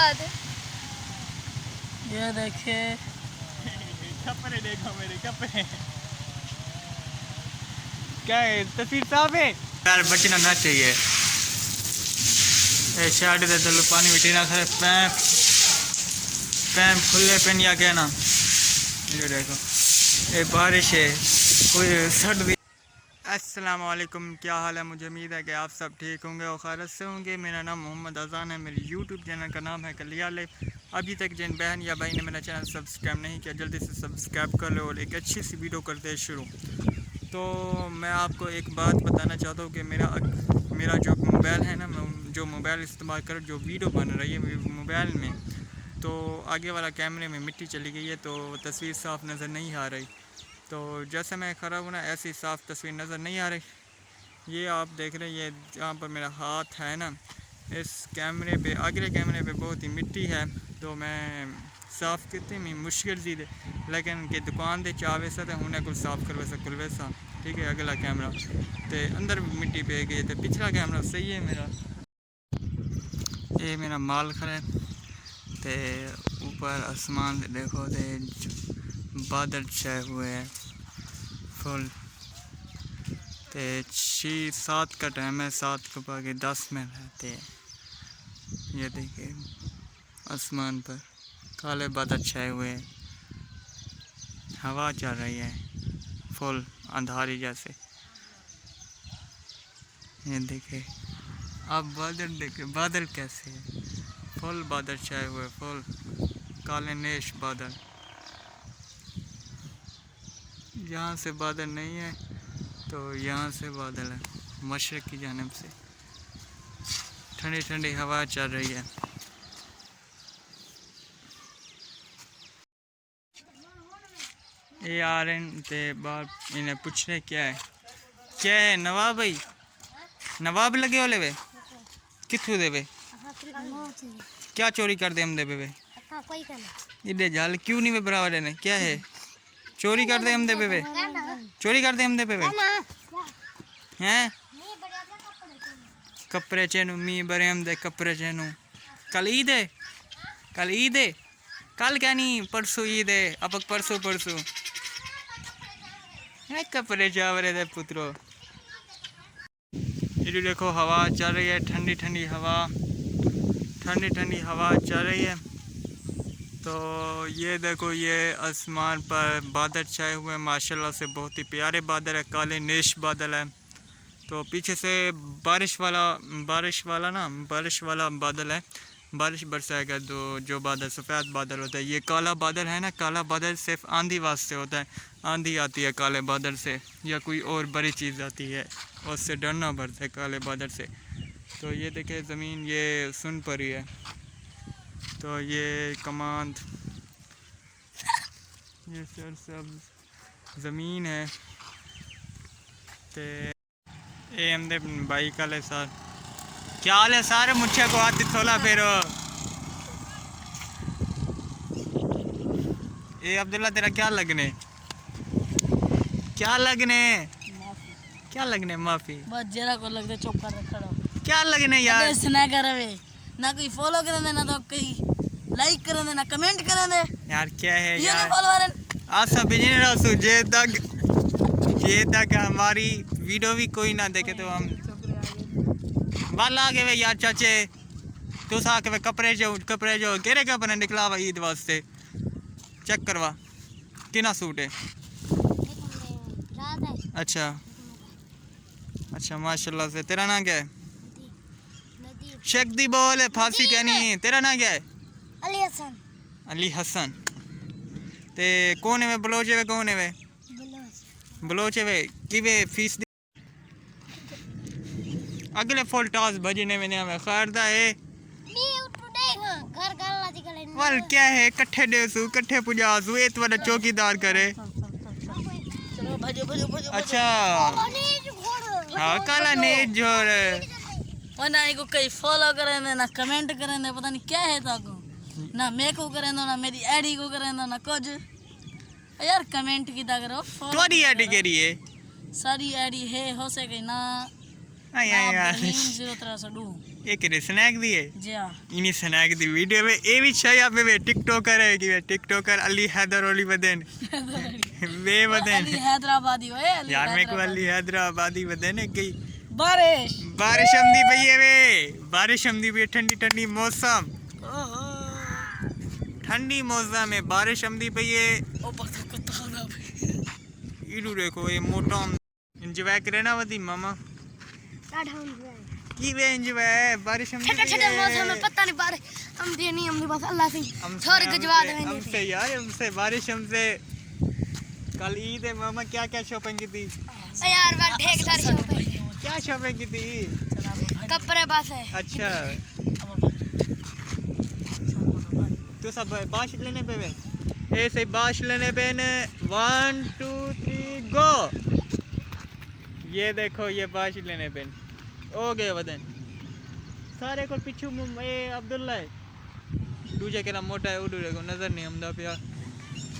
बाद ये देखे कपड़े देखो मेरे कपड़े क्या है तस्वीर साफ है यार बचना ना चाहिए ए शर्ट दे दल पानी बिटी ना करे पैप पैप खुले पेन या क्या ना ये देखो ये बारिश है कोई सर्दी। अस्सलाम वालेकुम, क्या हाल है? मुझे उम्मीद है कि आप सब ठीक होंगे और खैरियत से होंगे। मेरा नाम मोहम्मद अज़ान है, मेरे यूट्यूब चैनल का नाम है कलिया लाइफ। अभी तक जिन बहन या भाई ने मेरा चैनल सब्सक्राइब नहीं किया जल्दी से सब्सक्राइब कर लो और एक अच्छी सी वीडियो करते हैं शुरू। तो मैं आपको एक बात बताना चाहता हूँ कि मेरा जो मोबाइल है ना, मैं जो मोबाइल इस्तेमाल कर जो वीडियो बन रही है मोबाइल में, तो आगे वाला कैमरे में मिट्टी चली गई है तो तस्वीर साफ़ नज़र नहीं आ रही। तो जैसे मैं खड़ा हूँ ना ऐसी साफ़ तस्वीर नज़र नहीं आ रही। ये आप देख रहे हैं, ये जहाँ पर मेरा हाथ है ना, इस कैमरे पे अगले कैमरे पे बहुत ही मिट्टी है। तो मैं साफ़ करते में मुश्किल सी दे लेकिन कि दुकान दे चावे सा तो उन्हें कुछ साफ़ करवा सकल सा। ठीक है, अगला कैमरा तो अंदर मिट्टी पे गई तो पिछला कैमरा सही है मेरा। ये मेरा माल खड़ा है तो ऊपर आसमान देखो तो बादल छाए हुए हैं फुल। तो 6-7 का टाइम है, 7 को बाकी 10 में रहते हैं। ये देखिए आसमान पर काले बादल छाए हुए हैं, हवा चल रही है फुल अंधारी जैसे। ये देखिए अब बादल देखे, बादल कैसे है, फुल बादल छाए हुए, फुल काले नेश बादल। यहाँ से बादल नहीं है तो यहाँ से बादल है, मशरक़ की जानिब से ठंडी ठंडी हवा चल रही है। ये आ रहे हैं बात इन्हें पूछ रहे क्या है नवाब भाई, नवाब लगे वाले वे कितों दे वे क्या चोरी कर दे हम दे वे इधे जाल क्यों नहीं वे बराबर ने क्या है चोरी कर दे हम दे वे चोरी कर दे हम दे वे हैं कपड़े चेनू मी बरे हम दे कपड़े चेनू कल ईद है कल क्या नहीं परसों ईद है अब परसों है कपड़े चावरे दे पुत्रो। ये देखो हवा चल रही है, ठंडी ठंडी हवा चल रही है। तो ये देखो ये आसमान पर बादल छाए हुए हैं माशाल्लाह से, बहुत ही प्यारे बादल है, काले नेश बादल है। तो पीछे से बारिश वाला बादल है, बारिश बरसाएगा। तो जो बादल सफ़ेद बादल होता है, ये काला बादल है ना, काला बादल सिर्फ आंधी वास्ते होता है, आंधी आती है काले बादल से या कोई और बड़ी चीज़ आती है उससे डरना पड़ता है काले बादल से। तो ये देखे ज़मीन ये सुन पड़ी है, तो ये कमांद ये सर सब ज़मीन है। तो ये हमने बाइक वाले सर क्या हाल है सारे मुझे को हाथ थोड़ा फेरो। ये अब्दुल्ला तेरा क्या लगने माफी बस जरा को लगता चुप कर रखा क्या लगने यार ना करे ना कोई फॉलो कर दे ना तो कोई लाइक कर दे ना कमेंट कर दे यार क्या है ये यार फॉलोवर आज सब बिजनेस जे तक हमारी वीडियो भी कोई ना देखे तो हम वाल आ गए यार चाचे तो सा के कपड़े जो केरे कपड़े निकला हुआ ईद वास्ते चेक करवा किना सूट है। अच्छा माशाल्लाह से। तेरा नाम क्या है? शेख दी बोल है फांसी क्या नहीं। तेरा नाम क्या है? अली हसन ते कौन है वे बलोचे वे कौन है वे बलोचे वे कि वे फीस अगले फुल टॉस बजने में नहीं खैर दा है वाल क्या है कट्ठे डेसू कट्ठे पुजासू एत वाला चौकीदार करे। अच्छा हाँ काला नेज जोर ना इनको कई फॉलो करे ना कमेंट करे पता नहीं क्या है तो ना मेरे को करे ना मेरी आईडी को करे ना कुछ यार कमेंट की करो। तुम्हारी आईडी के लिए सारी आईडी है हो सके ना हाँ यार 0302 एक स्नैक दी है जी हाँ इन्हीं स्नैक दी वीडियो में ये भी छह यहाँ पे टिकटॉकर है कि टिकटॉकर अली हैदर ओली बदन वे बदन अली हैदराबादी ओए अली यार मेरे को हैदराबादी। अली हैदराबादी बदन है कि बारिश बारिश आमदी पई है वे बारिश आमदी पई है ठंडी ठंडी मौसम ओहो ठंडी मौसम है बारिश आमदी पई है ओ पता कुत्ता खाना भाई इडू देखो ये मोटा एंजॉय करे ना वदी मामा की वे एंजॉय बारिश आमदी छठे छठे मौसम में पता नहीं बारिश हम दे नहीं हमने बस अल्लाह से छोड़ के जवा देंगे हमसे यार हमसे बारिश हमसे कल ईद है मामा क्या क्या शॉपिंग की थी यार बार ढेर सारी शॉपिंग क्या शॉपिंग की थी कपड़े बस है अच्छा तो सब बाश लेने पे वे ऐसे बाश लेने पे ने 1 2 3 गो ये देखो ये बाश लेने पे हो गए वदन सारे को पिछू ये अब्दुल्ला है दूजे के ना मोटा है उड़ू को नजर नहीं हमदा पिया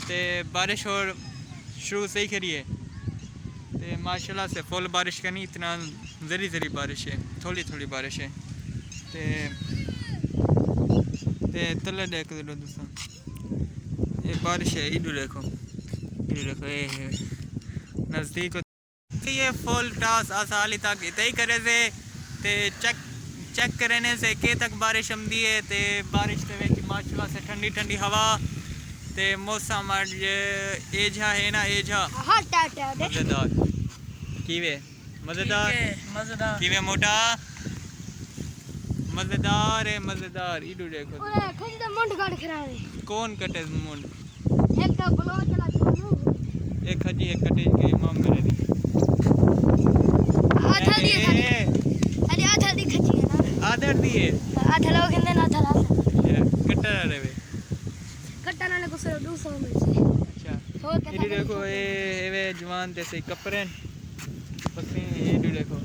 ते बारिश और शुरू से ही करी है ते माशाल्लाह से फुल बारिश का नहीं इतना जरी जरी बारिश है थोड़ी थोड़ी बारिश है ते तले देख दो दोस्तों ये बारिश है इधर देखो ये है नज़दीक ये फुल टास आसाली तक इतना ही करे से ते चेक करने से के तक बारिश आमदी है ते बारिश के विच माशाल्लाह से ठंडी ठंडी हवा ते मौसम एजा है ना एजा मजेदार कीवे मजेदार मजेदार कीवे मोटा मजेदार है मजेदार इडू देखो ओए खजी दा मुंड काट खरावे कौन कटे मुंड एक का ब्लॉग चला छोड़ो एक खजी एक कटे के इमाम मेरे दी आधा दिए खाली अरे आधा दी खजी है ना आदर दिए आधा लोग हिंदे ना आधा कट्टा रे वे कट्टा नाले को 200 में से अच्छा हो इडू देखो ये जवान जैसे कपड़े पत्नी इडू देखो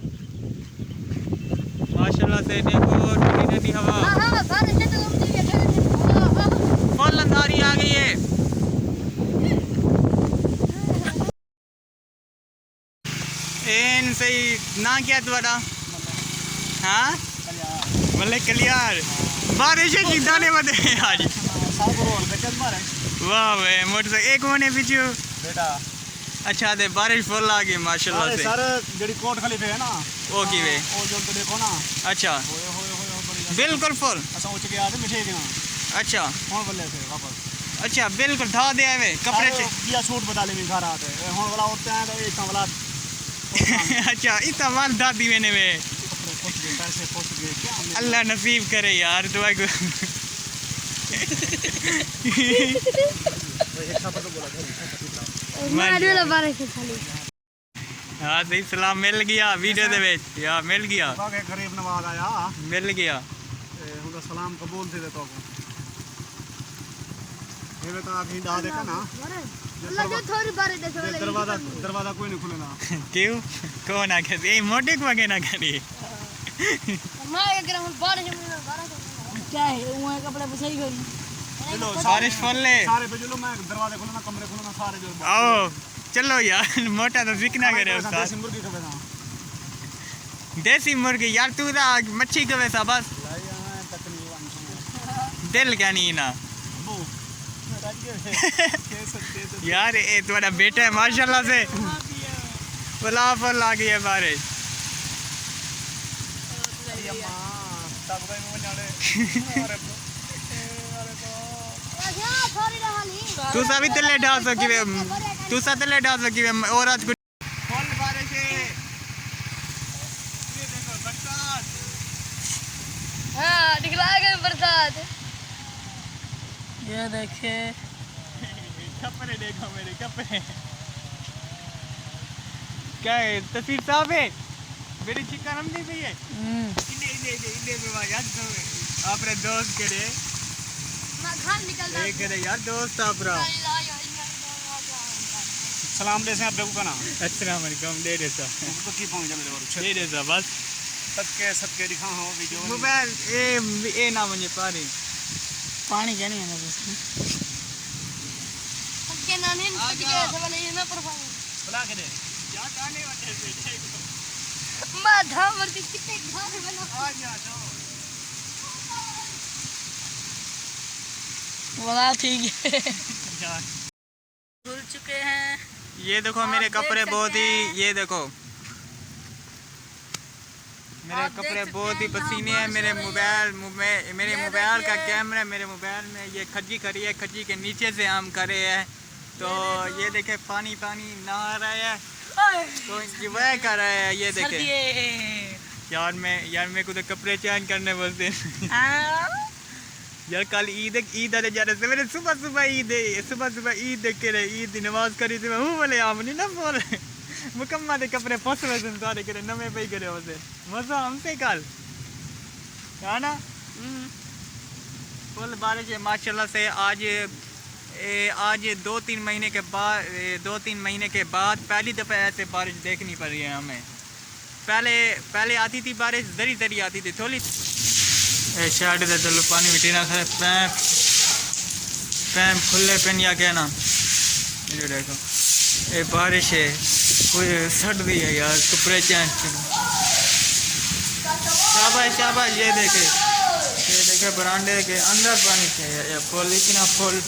माशाल्लाह से देखो ठंडी ठंडी हवा हां बारिश ने तो हम दिए ठंडी फुल अंधारी आ गई है एन सही ना क्या तुम्हारा हाँ मल्ले कलियार बारिश की दाने बदे आज वाह वे मोटरसाइकिल एक होने पीछे बेटा अच्छा दे बारिश फुल आ गई माशाल्लाह से सर जेडी कोट खलीफे है ना ओ की वे ओ जो तो देखो ना अच्छा होए होए होए बड़ी बिल्कुल फुल असा उच गया थे मिठे दिया अच्छा हुन बल्ले थे वापस अच्छा बिल्कुल धा दे आवे कपड़े से किया सूट बता ले मेरे घर आते हुन वाला औरतें हैं तो एक वाला अच्छा इतना माल दादी मैंने वे कपड़े फस गए पैसे फस गए क्या हमने अल्लाह नसीब करे यार दुआ को एक साथ तो बोला था मार वाला बारिश खाली हाँ सही सलाम मिल गया वीडियो दे विच या मिल गया के गरीब नवाज आया मिल गया हुन सलाम कबूल थे तो ये तो आप ही दा देखा ना अल्लाह जो थोड़ी बारिश दे ये दरवाजा कोई नहीं खुलेगा क्यों कौन आ गया ये मोटे को आगे ना करी मैं अगर हम बारिश में बारिश क्या है वो कपड़े पे सही करी चलो बारिश फुल ले सारे पे चलो मैं दरवाजे खोलना कमरे खोलना सारे जो आओ चलो यार मोटा तो जिक्र करे उस्ताद देसी मुर्गी कबे ना देसी मुर्गी यार तू तो मच्छी के वैसा बस दिल क्या नहीं ना यार ये तुम्हारा बेटा है माशाल्लाह से फुला फुल आ गई है बारिश तू सभी तले डाल सकी तू सा तले डाल सकी और आज कुछ फुल बारिश है ये देखो बरसात हां दिखला गए बरसात ये देखे कपड़े देखो मेरे कपड़े क्या है तस्वीर साहब है मेरी चिकन हम नहीं सही है इन्हें में याद करो आपरे दोस्त के लिए मैं घर निकल एक करे यार दोस्त आपरा सलाम दे से आप बेगू का ना अस्सलाम वालेकुम दे दे सा तो की पहुंच जा मेरे बारे दे दे सा बस सबके दिखा हो वीडियो मोबाइल ए ना मुझे पारी पानी क्या नहीं है ना उसमें सबके नानी ने के सब वाले ये मैं परफॉर्म बुला के दे क्या गाने वाले बैठे माधा वर्दी कितने घर बना आ गया जाओ बोला ठीक है। जा धुल चुके हैं। ये देखो आप मेरे देख कपड़े सकते बहुत हैं। ही, ये देखो मेरे आप देख कपड़े सकते बहुत ही हैं, यहाँ पसीने हैं। बारिश मेरे हो रही है। मेरे ये मोबाइल का देखिए। कैमरा, मेरे मोबाइल में ये खज्जी करी है, खज्जी के नीचे से हम करे हैं। तो ये देखे पानी पानी नहा रहे हैं, तो वह कर रहे हैं। ये देखे यार मेरे को तो कपड़े चेंज करने बोलते यार। कल ईद आने जा रहे थे, मैंने सुबह ईद देख के रहे, ईद की नमाज करी थी। मैं हूँ बोले आप नहीं ना बोल मुकम्मा दे कपड़े फस रहे थे सारे करे नवे पे करे होते मजा हमसे कल है ना। फुल बारिश है माशाल्लाह से। आज 2-3 महीने के बाद पहली दफ़ा ऐसे बारिश देखनी पड़ रही है हमें। पहले आती थी बारिश, दरी दरी आती थी थोड़ी। शर्ट दे चलो पानी मिट्टी ना खाए, पैम खुले पेन या क्या ना। ये देखो ये बारिश है, कोई सर्दी है यार, कपड़े चेंज करो। शाबाश ये देखे बरामदे के अंदर पानी है फुल, इतना फुल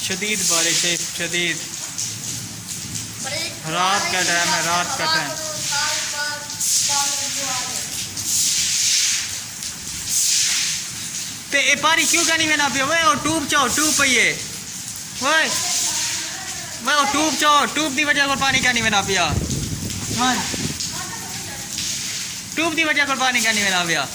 शदीद बारिश है, शदीद। रात का टाइम है, रात का टाइम। तो ये पानी क्यों का नहीं बना पियो वो ट्यूब चाहो, ट्यूब पहिए वो ट्यूब चाहो, ट्यूब की वजह से पानी का नहीं बना पिया, ट्यूब की वजह से पानी का नहीं बना पिया।